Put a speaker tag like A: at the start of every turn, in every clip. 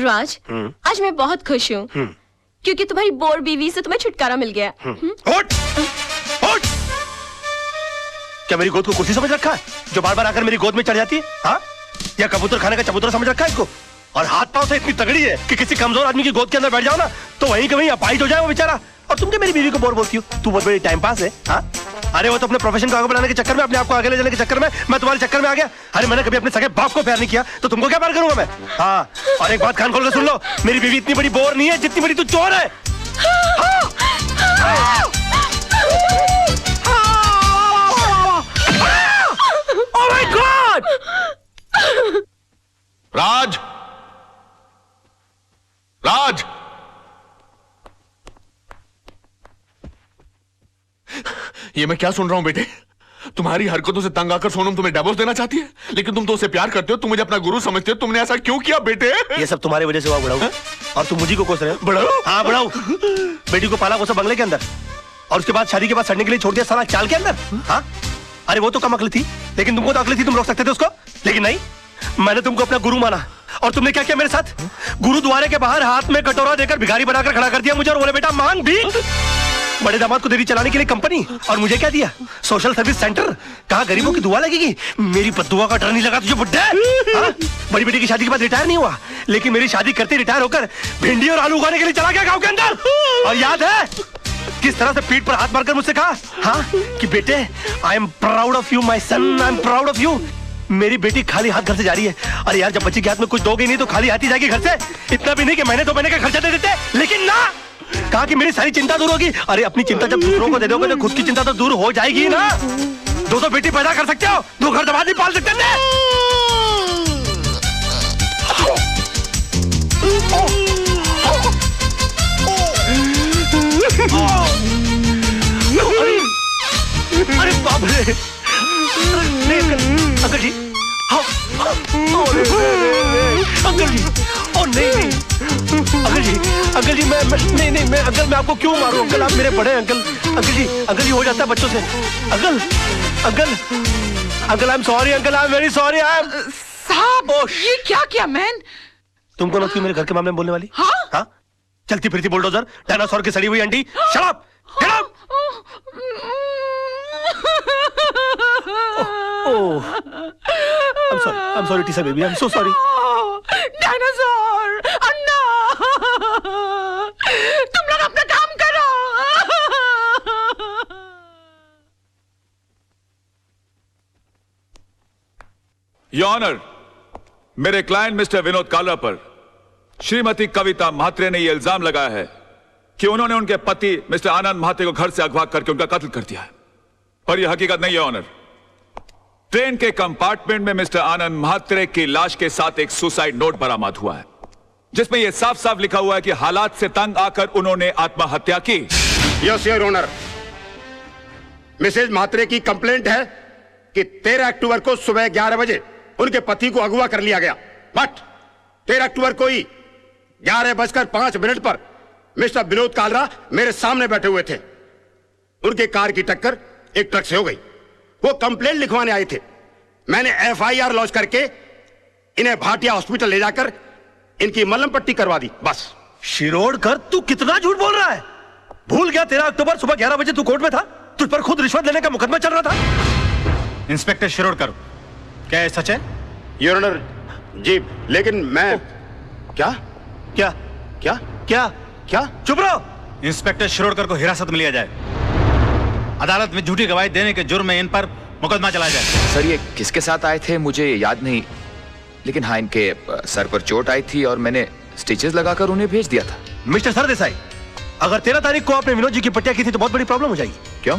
A: राज, आज मैं बहुत खुश हूँ क्योंकि तुम्हारी बोर बीवी से तुम्हें छुटकारा मिल गया।
B: उठ! उठ! क्या मेरी गोद को कुर्सी समझ रखा है जो बार बार आकर मेरी गोद में चढ़ जाती है? हाँ? या कबूतर खाने का चबूतरा समझ रखा है इसको? और हाथ पांव से इतनी तगड़ी है कि किसी कमजोर आदमी की गोद के अंदर बैठ जाओ ना तो वहीं के वहीं अपाहिज हो जाए वो बेचारा। और तुम क्या मेरी बीवी को बोर बोलती हो? तू बहुत बड़ी टाइम पास है। हाँ? अरे वो तो अपने प्रोफेशन को आगे बढ़ाने के चक्कर में, अपने आप को आगे ले जाने के चक्कर में मैं तुम्हारे चक्कर में आ गया। अरे मैंने कभी अपने सगे बाप को प्यार नहीं किया तो तुमको क्या प्यार करूंगा मैं? हाँ, और एक बात कान खोल के सुन लो, मेरी बीवी इतनी बड़ी बोर नहीं है जितनी बड़ी तू चोर है।
C: Oh my God! राज! राज! ये मैं क्या सुन रहा हूं बेटे? तुम्हारी हरकतों से तंग आकर सोनम तुम्हें डिवोर्स देना चाहती है, लेकिन तुम तो उसे प्यार करते हो, तुम मुझे अपना गुरु समझते हो। तुमने ऐसा क्यों किया बेटे?
B: ये सब तुम्हारी वजह से हुआ बड़ाऊ। और तुम मुझी को कोस रहे हो।
C: बड़ाऊ?
B: हाँ बड़ाऊ। बेटी को पाला पोसा बंगले के अंदर और उसके बाद शादी के बाद सड़ने के लिए छोड़ दिया साला चाल के अंदर। हाँ? अरे वो तो कम अकल थी, लेकिन तुमको तो अकल थी, तुम रोक सकते थे उसको। लेकिन नहीं, मैंने तुमको अपना गुरु माना और तुमने क्या किया मेरे साथ? गुरुद्वारे के बाहर हाथ में कटोरा देकर भिखारी बनाकर खड़ा कर दिया मुझे और बोले बेटा मांग भीख। बड़े दामाद को देरी चलाने के लिए कंपनी, और मुझे क्या दिया? Social service centre. कहा गरीबों की दुआ लगेगी? मेरी बद्दुआ का डर नहीं लगा तुझे बुड्ढे? हाँ? बड़ी बेटी की शादी के बाद रिटायर नहीं हुआ, लेकिन मेरी शादी करते रिटायर होकर भिंडी और आलू उगाने के लिए चला गया गाँव के अंदर। और याद है किस तरह से पीठ पर हाथ मारकर मुझसे कहा, हाँ, कि बेटे I am proud of you my son, I am proud of you. मेरी बेटी खाली हाथ घर से जा रही है। अरे यार, जब बच्ची के हाथ में कुछ दोगे नहीं तो खाली हाथ ही जाएगी घर से। इतना भी नहीं कि महीने 2 महीने का खर्चा दे देते, लेकिन ना, कहा कि मेरी सारी चिंता दूर होगी। अरे अपनी चिंता जब दूसरों को दे दोगे तो खुद की चिंता तो दूर हो जाएगी ना। 2 बेटी पैदा कर सकते हो, 2 घर दबा नहीं पाल सकते थे। अरे बाप रे! नहीं अंकल जी, अंकल जी, ओ नहीं अंकल जी मैं नहीं मैं अंकल, मैं आपको क्यों मारूं अंकल? आप मेरे बड़े अंकल जी हो जाता है बच्चों से। Uncle I am sorry uncle, I am very sorry. I am
D: साहब, ये क्या किया मैन?
B: तुम कौन होती हो मेरे घर के मामले में बोलने वाली? हाँ? चलती फिरती बुलडोजर, डायनासोर की सड़ी हुई अंडी। Shut up! Get out! Oh, I'm sorry, Tisa baby. I'm so sorry.
D: Dinosaur, Anna, तुम लोग अपना काम करो।
C: योर ऑनर, मेरे क्लाइंट मिस्टर विनोद कालरा पर श्रीमती कविता म्हात्रे ने यह इल्जाम लगाया है कि उन्होंने उनके पति मिस्टर आनंद म्हात्रे को घर से अगवा करके उनका कत्ल कर दिया है, पर यह हकीकत नहीं है ऑनर। ट्रेन के कंपार्टमेंट में मिस्टर आनंद म्हात्रे की लाश के साथ एक सुसाइड नोट बरामद हुआ है, जिसमें यह साफ साफ लिखा हुआ है कि हालात से तंग आकर उन्होंने आत्महत्या की।
E: Yes your honour, Mrs Mhatre की कंप्लेंट है कि 13 अक्टूबर को सुबह 11 बजे उनके पति को अगवा कर लिया गया, बट 13 अक्टूबर को ही 11:05 पर मिस्टर विनोद कालरा मेरे सामने बैठे हुए थे। उनके कार की टक्कर एक ट्रक से हो गई। वो कंप्लेंट लिखवाने आए थे। मैंने FIR लॉन्च करके इन्हें भाटिया हॉस्पिटल ले जाकर इनकी मलहम पट्टी करवा दी, बस।
B: शिरोडकर, तू कितना झूठ बोल रहा है? भूल गया 13 अक्टूबर सुबह 11 बजे तू कोर्ट में था? तुझ पर खुद रिश्वत लेने का मुकदमा चल रहा था।
F: इंस्पेक्टर शिरोडकर, क्या ये सच है?
E: योर ऑनर जी, लेकिन मैं क्या?
B: चुप रहो।
F: इंस्पेक्टर शिरोडकर को हिरासत में लिया जाए। अदालत में झूठी गवाही देने के जुर्म में इन पर मुकदमा चलाया जाए।
G: सर, ये किसके साथ आए थे मुझे याद नहीं, लेकिन हाँ, इनके सर पर चोट आई थी और मैंने स्टिचेस लगाकर उन्हें भेज दिया था।
B: मिस्टर सरदेसाई, अगर 13 तारीख को आपने विनोद जी की पट्टिया की थी तो बहुत बड़ी प्रॉब्लम हो जाएगी।
G: क्यों?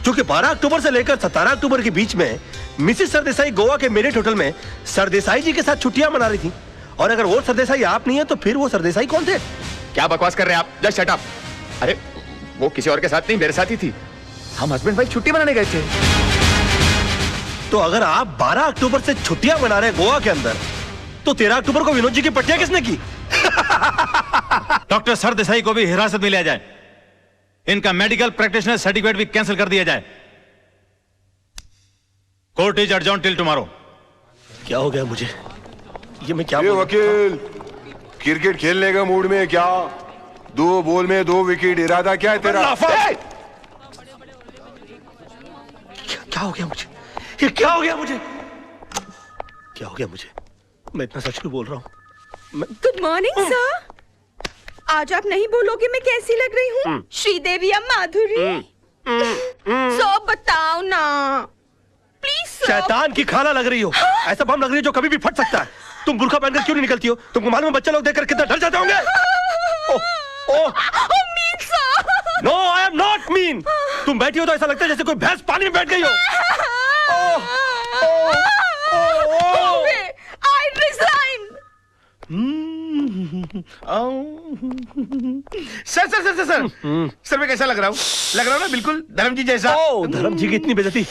B: क्योंकि 12 अक्टूबर से लेकर 17 अक्टूबर के बीच में मिसेस सरदेसाई गोवा के मेरिट होटल में सरदेसाई जी के साथ छुट्टियां मना रही थी। और अगर वो सरदेसाई आप नहीं है तो फिर वो सरदेसाई कौन थे?
G: क्या बकवास कर रहे हैं आप? Just shut up. अरे वो किसी और के साथ नहीं, मेरे साथ ही थी। हम हस्बैंड वाइफ छुट्टी मनाने गए थे।
B: तो अगर आप 12 अक्टूबर से छुट्टियां मना रहे गोवा के अंदर, तो 13 अक्टूबर को विनोद जी की पट्टियां किसने की?
F: डॉक्टर सरदेसाई को भी हिरासत में लिया जाए। इनका मेडिकल प्रैक्टिशनर सर्टिफिकेट भी कैंसिल कर दिया जाए। Court is adjourn till tomorrow.
B: क्या हो गया मुझे? ये मैं क्या
H: वकील, क्रिकेट खेलने का मूड में क्या? 2 बॉल में 2 विकेट, इरादा क्या है तेरा?
B: क्या हो गया मुझे? ये क्या हो गया मुझे? क्या हो गया मुझे? मैं इतना सच क्यों बोल रहा हूँ?
I: Good morning sir. आज आप नहीं बोलोगे मैं कैसी लग रही हूँ? श्रीदेवी या माधुरी? सो बताओ ना प्लीज।
B: शैतान की खाना लग रही हो। ऐसा बम लग रही है जो कभी भी फट सकता है। तुम बुर्का पहनकर क्यों नहीं निकलती हो? तुमको मालूम है बच्चे लोग देखकर कितना डर जाते होंगे? No I am not mean. तुम बैठी हो तो ऐसा लगता है जैसे कोई भैंस पानी में बैठ गई हो।
I: I resign.
E: सर मैं कैसा लग रहा हूँ? लग रहा हूँ ना बिल्कुल धर्म जी जैसा।
B: धर्म जी की इतनी बेइज्जती।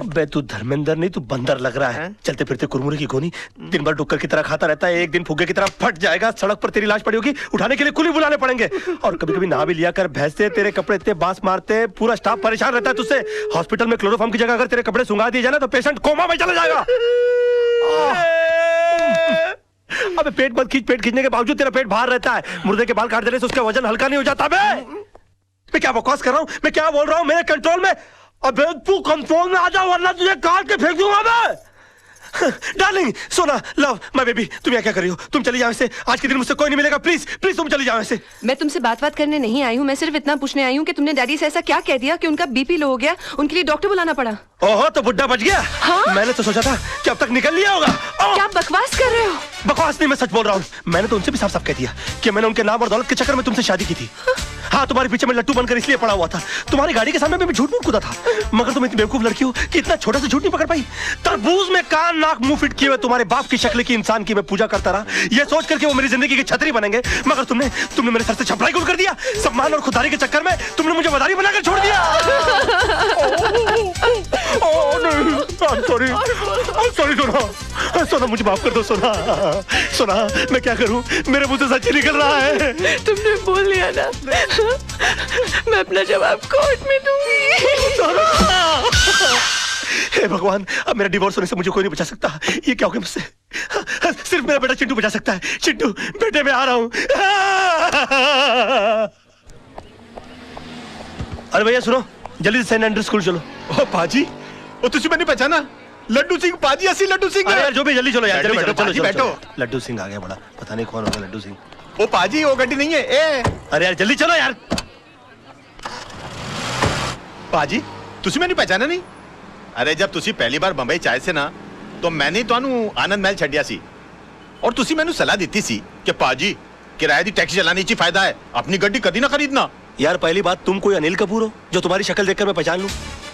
B: बे तू धर्मेंद्र नहीं, तू बंदर लग रहा है। चलते फिरते कुरमुरे की गोनी, दिन भर डुक्कर की तरह खाता रहता है। एक दिन फुग्गे की तरह फट जाएगा। सड़क पर तेरी लाश पड़ी होगी, उठाने के लिए कुली बुलाने पड़ेंगे। और कभी कभी नहा भी लिया कर। भैंसे तेरे कपड़े इतने बांस मारते हैं, पूरा स्टाफ परेशान रहता है तुझसे। हॉस्पिटल में क्लोरोफॉर्म की जगह अगर तेरे कपड़े सुंगा दिए जाए ना तो पेशेंट कोमा में चला जाएगा। अबे पेट मत खींच। पेट खींचने के बावजूद तेरा पेट बाहर रहता है। मुर्दे के बाल काट देने से उसका वजन हल्का नहीं हो जाता। मैं क्या बकवास कर रहा हूँ? मैं क्या बोल रहा हूँ? मेरे कंट्रोल में। अबे तू कंट्रोल में आ जा वरना तुझे काट के फेंक दूंगा मैं। डार्लिंग सोना लव माय बेबी, तुम यहाँ क्या कर रही हो? तुम चली जाओ इससे। आज के दिन मुझसे कोई नहीं मिलेगा। प्लीज प्लीज तुम चली जाओ इससे।
J: मैं तुमसे बात करने नहीं आई हूँ। मैं सिर्फ इतना पूछने आई हूँ कि तुमने डैडी से ऐसा क्या कह दिया कि उनका बीपी लो हो गया, उनके लिए डॉक्टर बुलाना पड़ा।
B: ओहो तो बुड्ढा बच गया।
J: हाँ?
B: मैंने तो सोचा था कि अब तक निकल लिया होगा।
J: क्या बकवास कर रहे हो?
B: बकवास नहीं, मैं सच बोल रहा हूँ। मैंने तो उनसे भी साफ साफ कह दिया कि मैंने उनके नाम और दौलत के चक्कर में तुमसे शादी की थी। हाँ तुम्हारे पीछे में लट्टू बनकर इसलिए पड़ा हुआ था। तुम्हारी गाड़ी के सामने मैं झूठ मूठ कूदा था। मगर तुम इतनी बेवकूफ लड़की हो कि इतना छोटा सा झूठ नहीं पकड़ पाई। तरबूज में कान नाक मुंह फिट किए हुए तुम्हारे बाप की शक्ल की इंसान की मैं पूजा करता रहा, ये सोच करके वो मेरी जिंदगी की छतरी बनेंगे। मगर तुमने मेरे सर से छपराई गुल कर दिया। सम्मान और खुदारी के चक्कर में तुमने मुझे मदारी बनाकर छोड़ दिया। सॉरी सोना मुझे माफ कर दो सोना मैं क्या करूं? मेरे मुंह से सच ही निकल रहा है।
I: तुमने बोल लिया ना, मैं अपना जवाब कोर्ट में दूंगी।
B: हे भगवान, अब मेरा डिवोर्स होने से मुझे कोई नहीं बचा सकता। ये क्या हो गया मुझसे? सिर्फ मेरा बेटा चिंटू बचा सकता है। चिंटू बेटे मैं आ रहा हूं। अरे भैया सुनो, जल्दी से सेंट एंड्रयूज स्कूल चलो।
E: ओ पाजी, ओ तुझे मैंने पहचाना? लड्डू सिंह पाजी, असली लड्डू सिंह।
B: अरे यार जो भी, जल्दी चलो यार, जल्दी चलो।
E: बैठो।
B: लड्डू सिंह आ गया बड़ा, पता नहीं कौन होगा लड्डू सिंह।
E: ओ पाजी वो गड्डी नहीं है। ए
B: अरे यार जल्दी चलो यार।
E: पाजी तुझे मैंने पहचाना नहीं? अरे जब तुसी पहली बार बंबई चाहे से ना तो मैंने ਤੁਹਾਨੂੰ आनंद महल छड़िया सी और तुसी मैंने सलाह दी सी कि पाजी किराए दी टैक्सी चलाने ची फायदा है, अपनी गड्डी कभी ना खरीदना।
B: यार पहली बात, तुम कोई अनिल कपूर हो जो तुम्हारी शक्ल देखकर मैं पहचान लूं?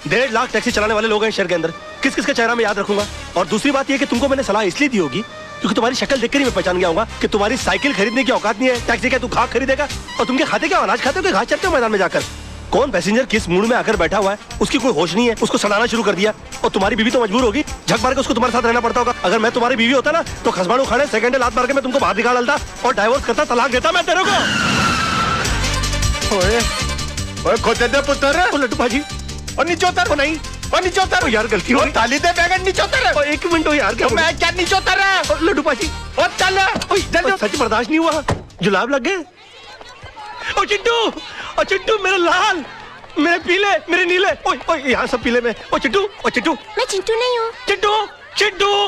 B: 1.5 लाख टैक्सी चलाने वाले लोग हैं शहर के अंदर, किस किस का चेहरा मैं याद रखूंगा? और दूसरी बात यह कि तुमको मैंने सलाह इसलिए दी होगी क्योंकि तुम्हारी शक्ल देखकर ही मैं पहचान गया होगा कि तुम्हारी साइकिल खरीदने की औकात नहीं है। टैक्सी क्या तू खाक खरीदेगा? और तुम क्या खाते, क्या अनाज खाते हो कि घास चरते हो मैदान में जाकर? कौन पैसेंजर किस मूड में आकर बैठा हुआ है उसकी कोई होश नहीं है, उसको सड़ाना शुरू कर दिया। और तुम्हारी बीवी तो मजबूर होगी, झक मार के उसको तुम्हारे साथ रहना पड़ता होगा। अगर मैं तुम्हारी बीवी होता ना तो खसबाड़ू खाने सेकंड लात मार के मैं तुमको बाहर निकाल डालता और डाइवोर्स करता, तलाक देता मैं तेरे को।
E: ओए खोते दे पुत्र,
B: लड्डू भाजी
E: और नीचे उतर। नहीं और नीचे उतर
B: यार, गलती हो गई।
E: ताली दे बैगन नीचे उतर।
B: एक मिनट यार, क्या
E: मैं क्या नीचे उतर रहा है?
B: लड्डू भाजी
E: और चल जल्दी।
B: सच बर्दाश्त नहीं हुआ, जुलाब लग गए। ओ चिंटू मेरे लाल, मेरे पीले, मेरे नीले, ओए यहाँ सब पीले में। ओ चिंटू
A: मैं चिंटू नहीं हूँ।
B: चिंटू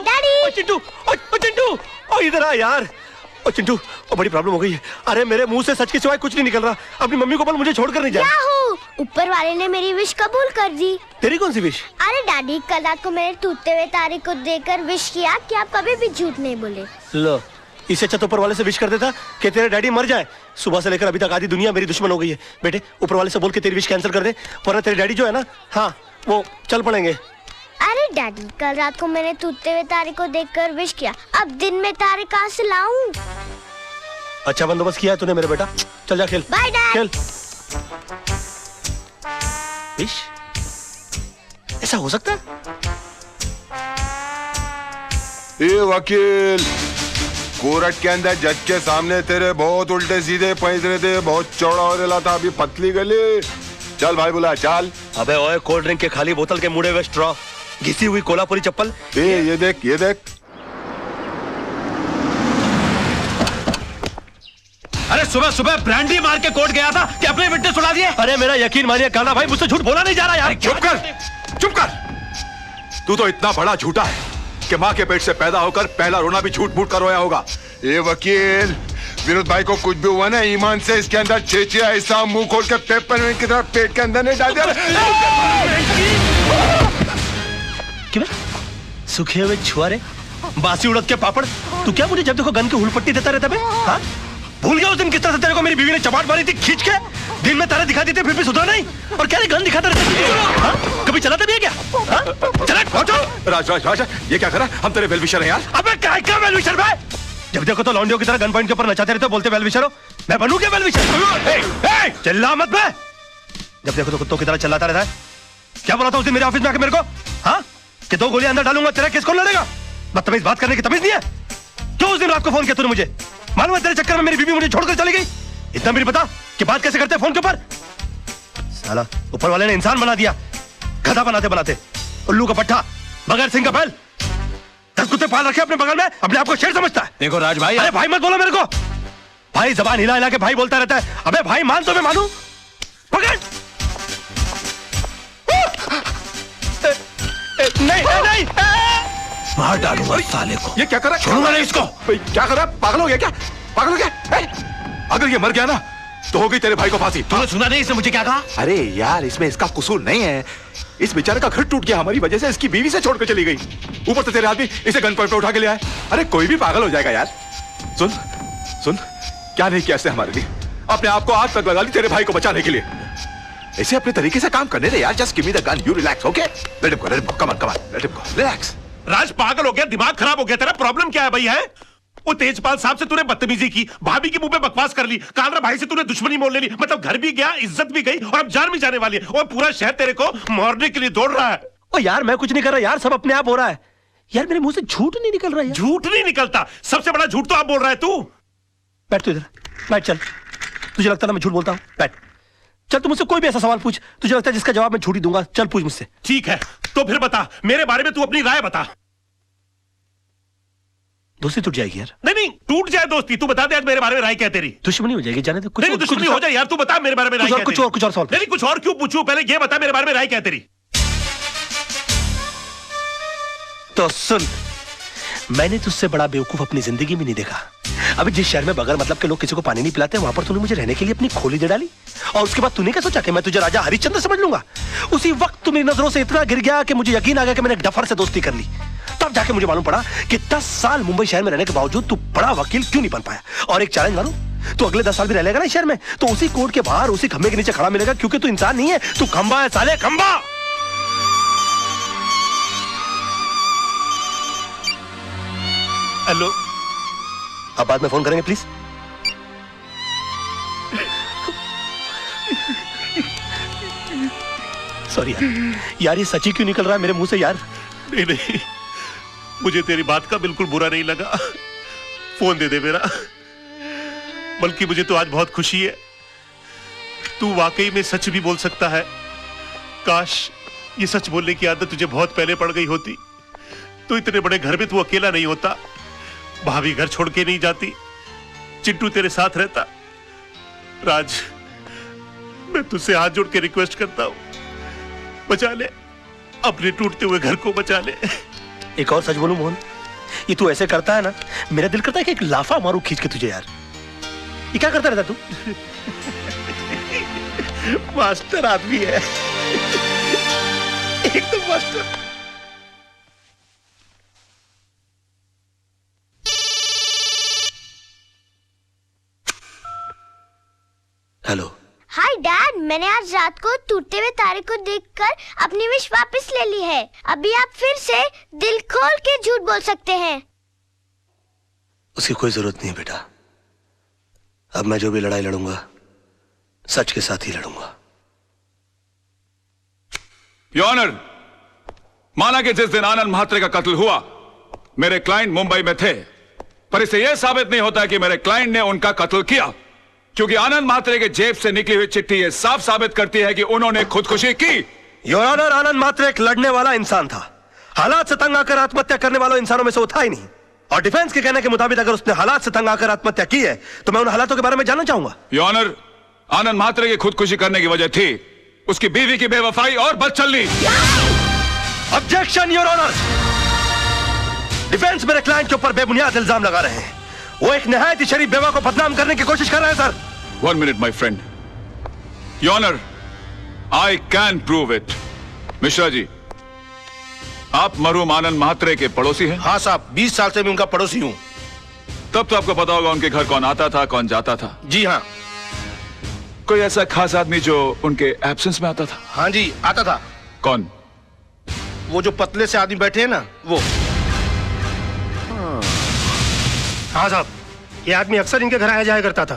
A: डैडी।
B: ओ चिंटू ओ इधर आ यार। ओ चिंटू, ओ बड़ी प्रॉब्लम हो गई है। अरे मेरे मुंह से सच के सिवाय कुछ नहीं निकल रहा। अपनी मम्मी को बोल मुझे छोड़कर नहीं जाए।
K: ऊपर वाले ने मेरी विश कबूल कर दी।
B: तेरी कौन सी विश?
K: अरे डैडी, कल रात को मैंने टूटते हुए तारे को देखकर विश किया कि आप कभी भी झूठ नहीं बोले।
B: लो, इससे अच्छा तो ऊपर वाले से विश कर देता कि तेरे डैडी मर जाए। सुबह से लेकर अभी तक आधी दुनिया मेरी दुश्मन हो गई है। बेटे ऊपर वाले से बोल के तेरी विश कैंसिल कर दे, वरना तेरे डैडी जो है ना, हाँ वो चल पड़ेंगे।
K: अरे डैडी, कल रात को मैंने टूटते हुए तारे को देखकर विश किया, अब दिन में तारे कहाँ से लाऊं?
B: अच्छा बंदोबस्त किया है तूने मेरे बेटा, चल जा खेल।
K: Bye dad.
B: खेल। विश ऐसा हो सकता है?
H: ए वकील, कोर्ट के अंदर जज के सामने तेरे बहुत उल्टे सीधे पैसे थे, बहुत चौड़ा हो रहा था, अभी पतली गली। चल भाई बुला चल।
B: अबे ओए, कोल्ड ड्रिंक के खाली बोतल के मुड़े हुए स्ट्रॉ, घिसी हुई कोल्हापुरी चप्पल।
H: ये देख
F: अरे सुबह सुबह ब्रांडी मार के कोर्ट गया था कि अपने विटनेस उड़ा दिए।
B: अरे मेरा यकीन मानिए काला भाई, मुझसे झूठ बोला नहीं जा रहा यार।
C: चुप कर, चुप कर। तू तो इतना बड़ा झूठा है कि माँ के पेट से पैदा होकर पहला रोना भी झूठ मूठ कर रोया होगा।
H: ये वकील, विनोद भाई को कुछ भी हुआ ना, ईमान से इसके अंदर चेचिया ऐसा मुंह खोल के पेपर की तरह पेट के अंदर नहीं डाल दिया।
B: क्यों सूखे हुए छुआरे, बासी उड़द के पापड़, तू क्या मुझे जब देखो गन की हुलपट्टी देता रहता बे? हाँ? भूल गया उस दिन किस तरह से तेरे को मेरी बीवी ने चपाट मारी थी खींच के? दिन में तारे दिखाती थी फिर भी सुधरा नहीं, और क्या गन दिखाता रहता? हाँ? कभी चलाता भी है क्या? हाँ? चला
C: राज राज राज, ये क्या करा? हम तेरे वेलविशर हैं यार।
B: अबे काय का वेलविशर बे? जब देखो तो लौंडियों की तरह गन पॉइंट के ऊपर नचाते रहते हो, बोलते वेलविशर हो। मैं बनूं क्या वेलविशर? चिल्ला मत बे। जब देखो तो कुत्तों की तरह चिल्लाता रहता है। क्या बोला था उस दिन मेरे ऑफिस में आके मेरे को? हाँ? कि 2 गोलियां अंदर डालूंगा, तेरा केस कौन लड़ेगा? बदतमीज बात करने की तमीज नहीं है? क्यों उस दिन रात को फोन किया तूने मुझे? मालूम है तेरे चक्कर में मेरी बीवी मुझे छोड़कर चली गई। इतना भी नहीं पता कि बात कैसे करते फोन के ऊपर? साला ऊपर वाले ने इंसान बना दिया, गधा बनाते बनाते। उल्लू का पट्टा, बगैर सिंह का बैल। 10 कुत्ते पाल रखे अपने बगल में, अपने आप को शेर समझता है।
F: देखो राज भाई,
B: अरे भाई मत बोलो मेरे को। भाई जबान हिला हिला के भाई बोलता रहता है। अबे भाई मान तो मैं मानूं। पकड़। नहीं नहीं,
F: मार डालूंगा साले को।
C: ये क्या करा?
F: छोड़ूंगा नहीं इसको।
C: क्या करा? पागल हो गया क्या? पागल हो गया? अगर ये मर गया ना तो हो गई तेरे भाई को फांसी।
F: तूने सुना नहीं इसने मुझे क्या कहा?
C: अरे यार, इसमें इसका कसूर नहीं है। इस बेचारे का घर टूट गया हमारी वजह से, इसकी बीवी से छोड़कर चली गई। ऊपर से तेरे आदमी इसे गन पॉइंट पे उठा के ले आए। अरे कोई भी पागल हो जाएगा यार। सुन सुन, क्या नहीं किया इसने हमारे लिए? अपने आप को आग तक लगा ली तेरे भाई को बचाने के लिए। ऐसे अपने तरीके से काम करने दे यार। Just give me the gun, you relax, okay? Let him go, come on, let him go, relax.
L: Raj पागल हो गया, दिमाग खराब हो गया तेरा? प्रॉब्लम क्या है भाई? है वो तेजपाल साहब से तूने बदतमीजी की, भाभी के मुंह पे बकवास कर ली, कालरा भाई से तूने दुश्मनी मोल ले ली, मतलब घर भी गया, इज्जत भी गई और अब जान भी जाने वाली है। और पूरा शहर तेरे को मारने के लिए दौड़ रहा है।
B: ओ यार मैं कुछ नहीं कर रहा यार, सब अपने आप हो रहा है यार। मेरे मुंह से झूठ नहीं निकल रहा है।
L: झूठ नहीं निकलता, सबसे बड़ा झूठ तो आप बोल रहा है तू।
B: बैठ तू इधर, बैठ। चल, तुझे लगता है ना मैं झूठ बोलता हूँ? बैठ। चल तू मुझसे कोई भी ऐसा सवाल पूछ, तुझे लगता है जिसका जवाब मैं झूठ ही दूंगा। चल पूछ मुझसे।
L: ठीक है, तो फिर बता मेरे बारे में, तू अपनी राय बता।
B: दोस्ती टूट जाएगी यार।
L: नहीं नहीं, टूट जाए दोस्ती, तू बता दे आज मेरे बारे में राय क्या तेरी?
B: दुश्मनी हो जाएगी, जाने दे।
L: नहीं दुश्मनी हो जाए यार, तू बता मेरे बारे में राय क्या तेरी?
B: कुछ और सवाल।
L: नहीं कुछ और क्यों पूछूं, पहले ये बता मेरे बारे में राय क्या तेरी?
B: तो सुन, मैंने तुझसे बड़ा बेवकूफ अपनी जिंदगी में नहीं देखा। अभी जिस शहर में बगैर मतलब के लोग किसी को पानी नहीं पिलाते, वहां पर तूने मुझे रहने के लिए अपनी खोली दे डाली। और उसके बाद तूने क्या सोचा कि मैं तुझे राजा हरिश्चंद्र समझ लूंगा? उसी वक्त तू मेरी नजरों से इतना गिर गया कि मुझे यकीन आ गया कि मैंने एक डफर से दोस्ती कर ली। तब जाके मुझे मालूम पड़ा कि 10 साल मुंबई शहर में रहने के बावजूद तू बड़ा वकील क्यों नहीं बन पाया। और एक चैलेंज मारूं, तू अगले 10 साल भी रह लेगा ना शहर में, तो उसी कोर्ट के बाहर उसी खंबे के नीचे खड़ा मिलेगा, क्योंकि तू इंसान नहीं है, तू खंबा है साले, खंबा। हेलो, अब बाद में फोन करेंगे प्लीज। सॉरी यार, ये सच्ची क्यों निकल रहा है मेरे मुंह से यार?
L: नहीं नहीं, मुझे तेरी बात का बिल्कुल बुरा नहीं लगा। फोन दे दे मेरा। बल्कि मुझे तो आज बहुत खुशी है, तू वाकई में सच भी बोल सकता है। काश ये सच बोलने की आदत तुझे बहुत पहले पड़ गई होती, तो इतने बड़े घर में तू अकेला नहीं होता, भाभी घर छोड़ के नहीं जाती, चिंटू तेरे साथ रहता। राज, मैं तुझसे हाथ जोड़ के रिक्वेस्ट करता हूं, बचा ले, अपने टूटते हुए घर को बचा ले।
B: एक और सच बोलूं मोहन, ये तू ऐसे करता है ना, मेरा दिल करता है कि एक लाफा मारूं खींच के तुझे यार। ये क्या करता रहता तू?
L: मास्टर आदमी है, एकदम मास्टर।
B: हेलो।
K: हाय डैड, मैंने आज रात को टूटते हुए तारे को देखकर अपनी विश वापस ले ली है। अभी आप फिर से दिल खोल के झूठ बोल सकते हैं।
B: उसकी कोई जरूरत नहीं है बेटा। अब मैं जो भी लड़ाई लड़ूंगा सच के साथ ही लड़ूंगा।
C: योर ऑनर, माना कि जिस दिन आनंद म्हात्रे का कत्ल हुआ मेरे क्लाइंट मुंबई में थे, पर इससे यह साबित नहीं होता कि मेरे क्लाइंट ने उनका कत्ल किया, क्योंकि आनंद म्हात्रे के जेब से निकली हुई चिट्ठी यह साफ साबित करती है कि उन्होंने खुदकुशी की।
B: योर ऑनर, आनंद म्हात्रे एक लड़ने वाला इंसान था। हालात से तंग आकर आत्महत्या करने वालों इंसानों में से वो था ही नहीं। और डिफेंस के कहने के मुताबिक अगर उसने हालात से तंग आकर आत्महत्या की है तो मैं उन हालातों के बारे में जानना चाहूंगा।
C: योर ऑनर, आनंद म्हात्रे की खुदकुशी करने की वजह थी उसकी बीवी की बेवफाई और बदचलनी।
B: Objection your honour. डिफेंस मेरे क्लाइंट के ऊपर बेबुनियाद इल्जाम लगा रहे हैं। वो एक निहायत ही शरीफ बेवा को बदनाम करने की कोशिश कर रहे हैं sir.
C: 1 minute my friend. Your honour, I can prove it. Mishra ji, आप मरहूम आनंद म्हात्रे के पड़ोसी हैं?
B: हाँ साहब, 20 साल से मैं उनका पड़ोसी हूँ।
C: तब तो आपको पता होगा उनके घर कौन आता था कौन जाता था।
B: जी हाँ।
C: कोई ऐसा खास आदमी जो उनके एब्सेंस में आता था?
B: हाँ जी, आता था।
C: कौन?
B: वो जो पतले से आदमी बैठे हैं ना, वो। हाँ साहब, ये आदमी अक्सर इनके घर आया जाया करता था।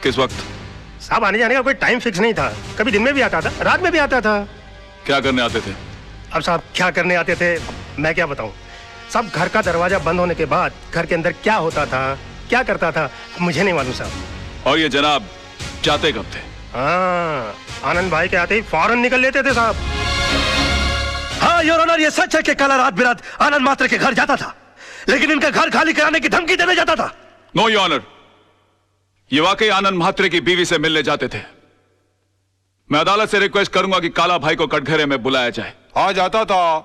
C: किस वक्त?
B: साहब, आने जाने का कोई टाइम फिक्स नहीं था। कभी दिन में भी आता था, रात में भी आता था।
C: क्या करने आते थे?
B: अब साहब, क्या करने आते थे मैं क्या बताऊं। सब घर का दरवाजा बंद होने के बाद घर के अंदर क्या होता था, क्या करता था, मुझे नहीं मालूम साहब।
C: और ये जनाब जाते कब थे?
B: हाँ, आनंद भाई के आते ही फौरन निकल लेते थे साहब। हाँ योर ऑनर, ये सच है कि कल रात बिरात आनंद म्हात्रे के घर जाता था, लेकिन इनका घर खाली कराने की धमकी देने जाता था।
C: नो योर ऑनर, ये वाकई आनंद म्हात्रे की बीवी से मिलने जाते थे। मैं अदालत से रिक्वेस्ट करूंगा कि काला भाई को कटघरे में बुलाया जाए।
H: हाँ, जाता था।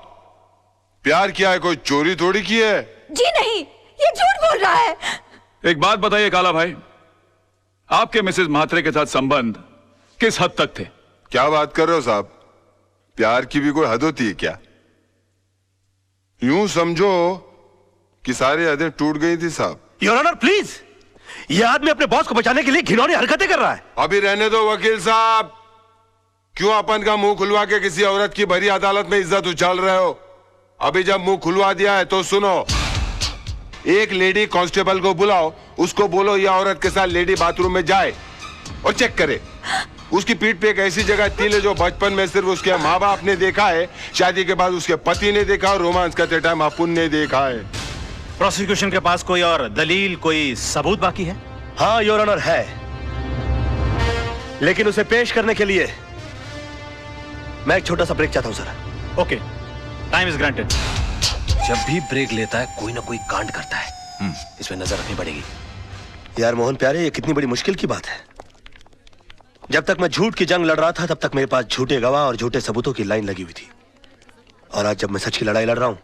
H: प्यार किया है, कोई चोरी थोड़ी की है।
I: जी नहीं, ये झूठ बोल रहा है।
C: एक बात बताइए काला भाई, आपके मिसेस म्हात्रे के साथ संबंध किस हद तक थे?
H: क्या बात कर रहे हो साहब? प्यार की भी कोई हद होती है क्या? यूं समझो कि सारी हदें टूट गई थी साहब।
B: योर ऑनर प्लीज, ये आदमी अपने बॉस को बचाने के लिए घिनौनी हरकतें कर रहा है।
H: अभी रहने दो वकील साहब, क्यों अपन का मुंह खुलवा के किसी औरत की भरी अदालत में इज्जत उछाल रहे हो? अभी जब मुंह खुलवा दिया है तो सुनो, एक लेडी कांस्टेबल को बुलाओ, उसको बोलो यह औरत के साथ लेडी बाथरूम में जाए और चेक करे। उसकी पीठ पे एक ऐसी जगह तिल है जो बचपन में सिर्फ उसके माँ बाप ने देखा है, शादी के बाद उसके पति ने देखा और रोमांस करते टाइम अपुन ने देखा है।
F: प्रोसिक्यूशन के पास कोई और दलील, कोई सबूत बाकी है?
B: हाँ योर ऑनर है, लेकिन उसे पेश करने के लिए मैं एक छोटा सा ब्रेक चाहता हूं sir.
F: Okay, time is granted.
M: जब भी ब्रेक लेता है कोई ना कोई कांड करता है, इसमें नजर रखनी पड़ेगी।
B: यार मोहन प्यारे, ये कितनी बड़ी मुश्किल की बात है। जब तक मैं झूठ की जंग लड़ रहा था तब तक मेरे पास झूठे गवाह और झूठे सबूतों की लाइन लगी हुई थी, और आज जब मैं सच की लड़ाई लड़ रहा हूं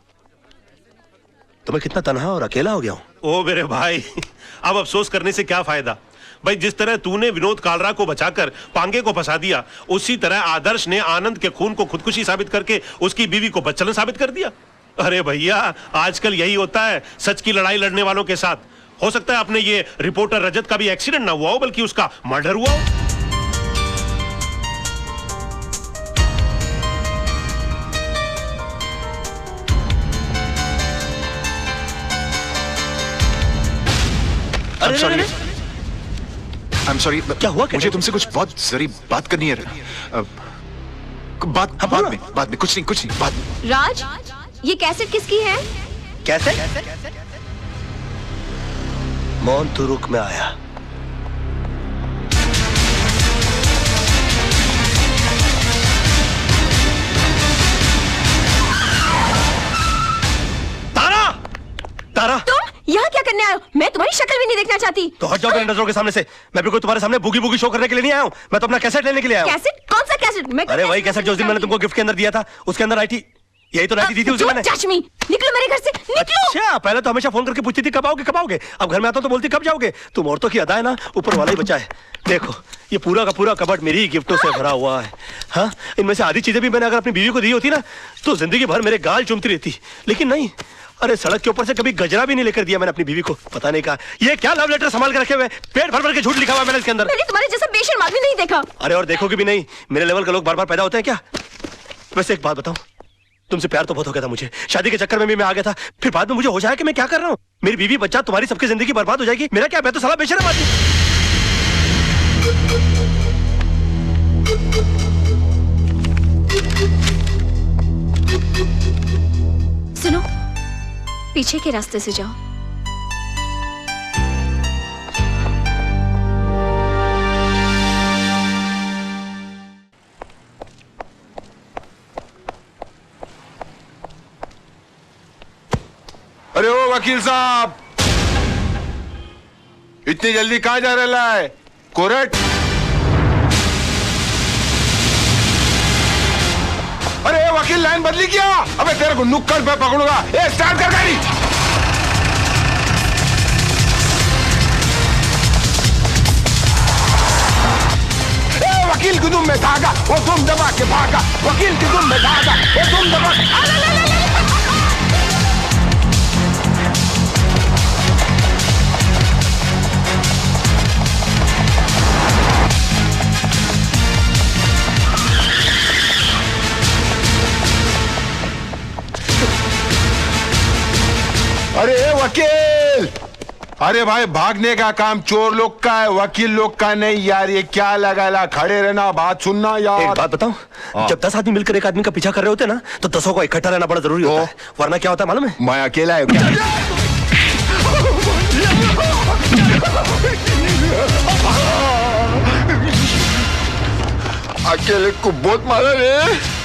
B: तो मैं कितना तन्हा और अकेला हो गया हूं।
L: ओ मेरे भाई, अब अफसोस करने से क्या फायदा भाई। जिस तरह तूने विनोद कालरा को बचाकर पांगे को फंसा दिया, उसी तरह आदर्श ने आनंद के खून को खुदकुशी साबित करके उसकी बीवी को बदचलन साबित कर दिया। अरे भैया, आजकल यही होता है सच की लड़ाई लड़ने वालों के साथ। हो सकता है अपने ये रिपोर्टर रजत का भी एक्सीडेंट ना हुआ हो, बल्कि उसका मर्डर हुआ हो।
G: I'm sorry,
B: क्या हुआ?
G: मुझे तुमसे कुछ बहुत जरूरी बात करनी है। बाद में कुछ नहीं बाद में।
A: राज, ये कैसेट किसकी है?
B: कैसे? मौन तू रुक में आया। तारा,
A: तुम यहाँ क्या करने आए हो? मैं तुम्हारी शक्ल भी नहीं देखना चाहती।
B: तो हट जाओ मेरी नजरों के सामने से। मैं भी कोई तुम्हारे सामने बुगी बुगी शो करने के लिए नहीं आया हूँ। मैं तो अपना कैसेट लेने के लिए आया हूँ।
A: कैसेट? कौन सा कैसेट? मैं
B: अरे वही कैसेट जो उस दिन मैंने तुमको गिफ्ट के अंदर दिया था, उसके अंदर आई थी। यही तो राइटी दी थी उसे मैंने।
A: निकलो मेरे घर से, निकलो।
B: अच्छा, पहले तो हमेशा फोन करके पूछती थी कब आओगे कब आओगे। अब घर में आता हूं तो बोलती कब जाओगे। तुम औरतों की अदा है ना, ऊपर वाला ही बचा है। देखो, ये पूरा का पूरा कबर्ड मेरी गिफ्टों से भरा हुआ है। हाँ, इनमें से आधी चीजें भी मैंने अगर अपनी बीवी को दी होती ना तो जिंदगी भर मेरे गाल चूमती रहती, लेकिन नहीं। अरे सड़क के ऊपर से कभी गजरा भी नहीं लेकर दिया मैंने अपनी बीवी को। पता नहीं कहा ये क्या लव लेटर संभाल के रखे हुए, पेट भर भर के झूठ लिखा हुआ मैंने इसके अंदर।
A: मैंने तुम्हारे जैसा बेशर्म आदमी नहीं देखा।
B: अरे और देखोगे भी नहीं, मेरे लेवल के लोग बार बार पैदा होते हैं क्या? वैसे एक बात बताऊं, तुमसे प्यार तो बहुत हो गया था मुझे, शादी के चक्कर में भी मैं आ गया था। फिर बाद में मुझे हो जाए कि मैं क्या कर रहा हूँ, मेरी बीवी बच्चा तुम्हारी सबकी जिंदगी बर्बाद हो जाएगी। मेरा क्या, मैं तो साला बेशर्म आदमी।
A: सुनो, पीछे के रास्ते से जाओ।
H: अरे ओ वकील साहब, इतनी जल्दी कहां जा रहा है? कोर्ट? अरे वकील लाइन बदली क्या? अबे तेरे को नुक्कड़ पे पकड़ूंगा। ए स्टार्ट कर गाड़ी। ए वकील की दुम में धागा, वो तुम दबा के भागा। वकील की दुम में धागा, वो तुम दबा। अरे वकील, अरे भाई भागने का काम चोर लोग का है, वकील लोग का नहीं यार। ये क्या लगा खड़े रहना, बात सुनना यार।
B: एक बात बताऊं, जब 10 आदमी मिलकर एक आदमी का पीछा कर रहे होते ना, तो 10 को इकट्ठा रहना बड़ा जरूरी होता है, वरना क्या होता है मालूम है?
H: मैं अकेला है। अकेले को बहुत मारा रे।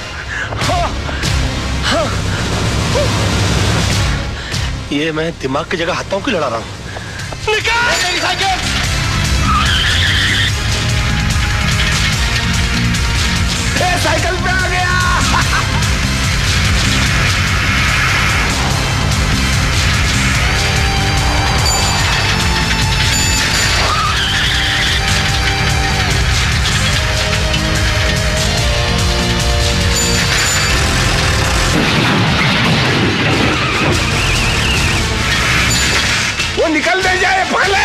B: ये मैं दिमाग की जगह हाथ पांव क्यों लड़ा रहा हूं? निकाल मेरी साइकिल!
H: साइकिल पे आ गया। वो निकल दे जाए, पकड़ ले।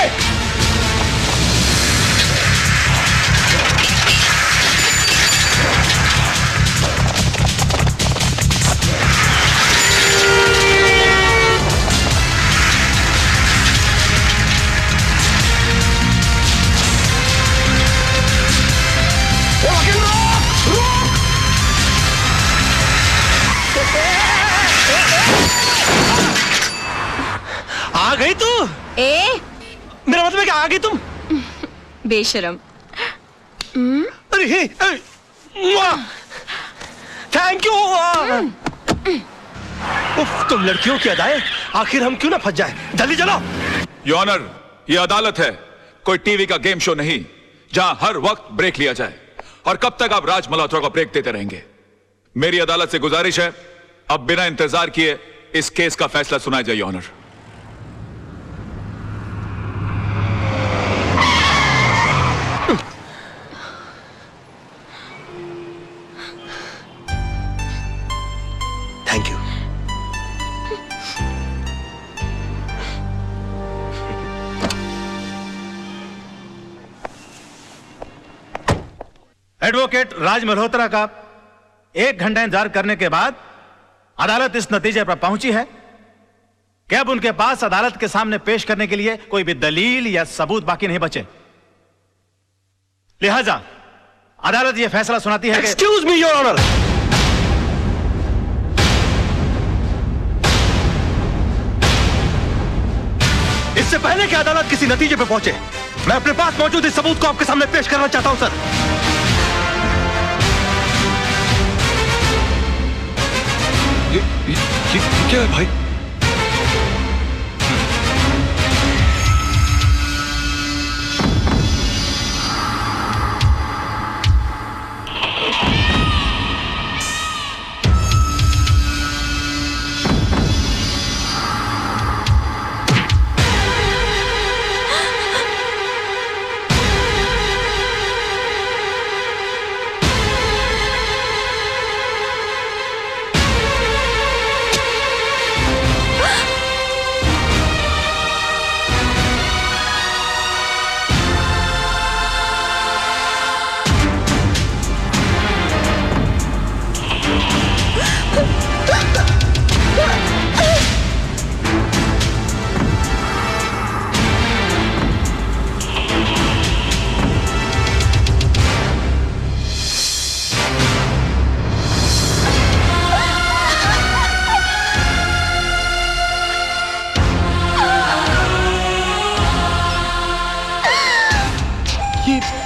B: आ गई तू? मेरा मतलब है कि आ गई तुम?
A: बेशरम।
B: अरे थैंक यू। तुम लड़कियों की अदाएं, आखिर हम क्यों ना फंस जाए? जल्दी चलो।
C: योर ऑनर, ये अदालत है, कोई टीवी का गेम शो नहीं जहां हर वक्त ब्रेक लिया जाए। और कब तक आप राज मल्होत्रा को ब्रेक देते रहेंगे? मेरी अदालत से गुजारिश है, अब बिना इंतजार किए इस केस का फैसला सुनाया जाए। Your honour,
B: thank you.
F: Advocate Raj Malhotra का 1 घंटा इंतजार करने के बाद अदालत इस नतीजे पर पहुंची है कि अब उनके पास अदालत के सामने पेश करने के लिए कोई भी दलील या सबूत बाकी नहीं बचे। लिहाजा अदालत यह फैसला सुनाती है।
B: Excuse me your honour. इससे पहले कि अदालत किसी नतीजे पर पहुंचे, मैं अपने पास मौजूद इस सबूत को आपके सामने पेश करना चाहता हूं सर।
C: ये क्या है भाई?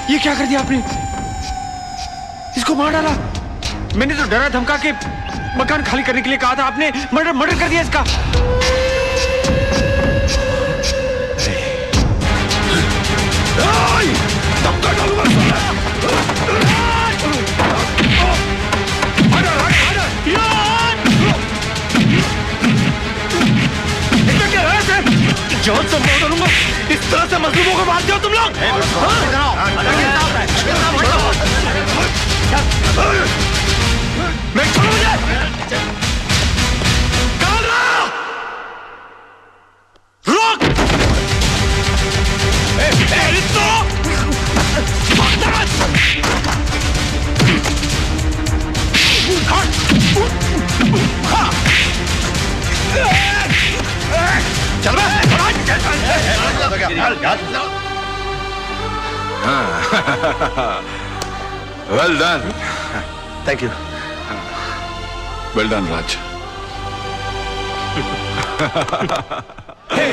N: ये क्या कर दिया आपने? इसको मार डाला। मैंने तो डरा धमका के मकान खाली करने के लिए कहा था, आपने मर्डर कर दिया इसका।
B: तरह से मजलूमों को मारते हो तुम लोग? मैं छोड़ो मुझे! कहाँ रहा? रोक! चल
C: well done.
B: Thank you.
C: Well done Raj.